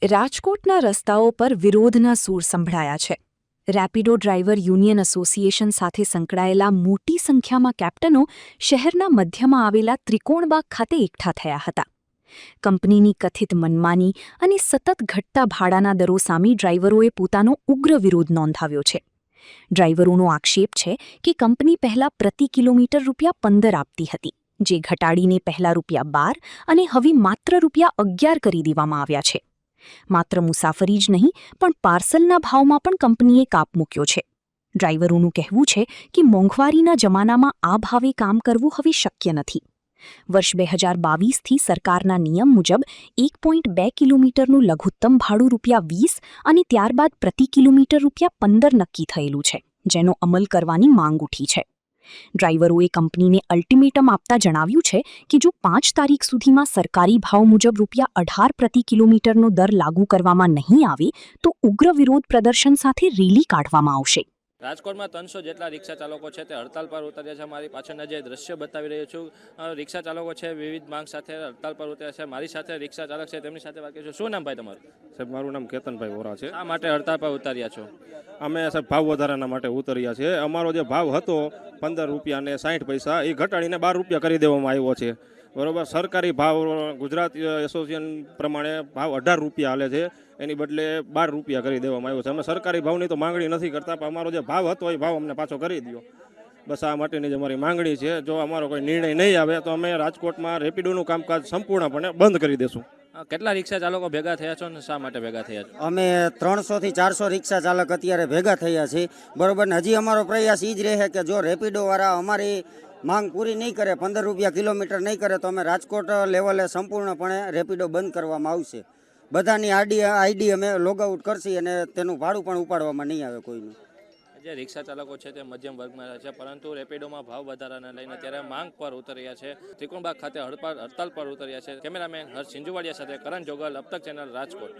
રાજકોટના રસ્તાઓ પર વિરોધના સૂર સંભળાયા છે. રેપિડો ડ્રાઈવર યુનિયન એસોસિએશન સાથે સંકળાયેલા મોટી સંખ્યામાં કેપ્ટનો શહેરના મધ્યમાં આવેલા ત્રિકોણબાગ ખાતે એકઠા થયા હતા. કંપનીની કથિત મનમાની અને સતત ઘટતા ભાડાના દરો સામે ડ્રાઈવરોએ પોતાનો ઉગ્ર વિરોધ નોંધાવ્યો છે. ડ્રાઈવરોનો આક્ષેપ છે કે કંપની પહેલા પ્રતિ કિલોમીટર ₹15 આપતી હતી, જે ઘટાડીને પહેલા ₹12 અને હવે માત્ર ₹11 કરી દેવામાં આવ્યા છે. માત્ર મુસાફરી જ નહીં પણ પાર્સલના ભાવમાં પણ કંપનીએ કાપ મૂક્યો છે. ડ્રાઈવરોનું કહેવું છે કે મોંઘવારીના જમાનામાં આ ભાવે કામ કરવું હવે શક્ય નથી. વર્ષ 2022થી સરકારના નિયમ મુજબ 1.2 કિલોમીટરનું લઘુત્તમ ભાડું ₹20 અને ત્યારબાદ પ્રતિ કિલોમીટર ₹15 નક્કી થયેલું છે, જેનો અમલ કરવાની માંગ ઉઠી છે. ડ્રાઈવરોએ કંપનીને અલ્ટિમેટમ આપતા જણાવ્યું છે કે જો 5 તારીખ સુધીમાં સરકારી ભાવ મુજબ ₹18 પ્રતિ કિલોમીટરનો દર લાગુ કરવામાં નહીં આવે તો ઉગ્ર વિરોધ પ્રદર્શન સાથે રેલી કાઢવામાં આવશે. રાજકોટમાં 300 જેટલા રિક્ષા ચાલકો છે તે હડતાલ પર ઉતર્યા છે. મારી પાછળના જે દ્રશ્ય બતાવી રહ્યો છું, રિક્ષા ચાલકો છે વિવિધ માંગ સાથે હડતાલ પર ઉતર્યા છે. મારી સાથે રિક્ષા ચાલક છે, તેમની સાથે વાત કરીશું. શું નામ ભાઈ તમારું? સાહેબ, મારું નામ કેતનભાઈ વોરા છે. આ માટે હડતાલ પર ઉતર્યા છો? અમે સાહેબ ભાવ વધારાના માટે ઉતર્યા છે. અમારો જે ભાવ હતો ₹15 અને 60 પૈસા એ ઘટાડીને ₹12 કરી દેવામાં આવ્યો છે. બરોબર. સરકારી ભાવ ગુજરાત એસોસિએશન પ્રમાણે ભાવ ₹18 હાલે છે, એની બદલે ₹12 કરી દેવામાં આવ્યો છે. અમે સરકારી ભાવની તો માંગણી નથી કરતા, પણ અમારો જે ભાવ હતો એ ભાવ અમને પાછો કરી દો. બસ આ માટેની જ અમારી માંગણી છે. જો અમારો કોઈ નિર્ણય નહીં આવે તો અમે રાજકોટમાં રેપિડોનું કામકાજ સંપૂર્ણપણે બંધ કરી દેશું. કેટલા રિક્ષા ચાલકો ભેગા થયા છો અને શા માટે ભેગા થયા છો? અમે 300 થી 400 રિક્ષા ચાલક અત્યારે ભેગા થયા છીએ. બરોબર ને હજી અમારો પ્રયાસ એ જ રહે કે જો રેપિડોવાળા અમારી માંગ પૂરી નહીં કરે, ₹15 કિલોમીટર નહીં કરે, તો અમે રાજકોટ લેવલે સંપૂર્ણપણે રેપિડો બંધ કરવામાં આવશે. બધાની આઈડી અમે લોગઆઉટ કરશી અને તેનું ભાડું પણ ઉપાડવામાં નહીં આવે કોઈનું. જે રિક્ષા ચાલકો છે તે મધ્યમ વર્ગમાં રહે છે, પરંતુ રેપિડોમાં ભાવ વધારાને લઈને ત્યારે માંગ પર ઉતર્યા છે. ત્રિકોણબાગ ખાતે હડતાલ પર ઉતર્યા છે. કેમેરામેન હર્ષ સિંજુવાડિયા સાથે કરણ જોગલ, અબતક ચેનલ, રાજકોટ.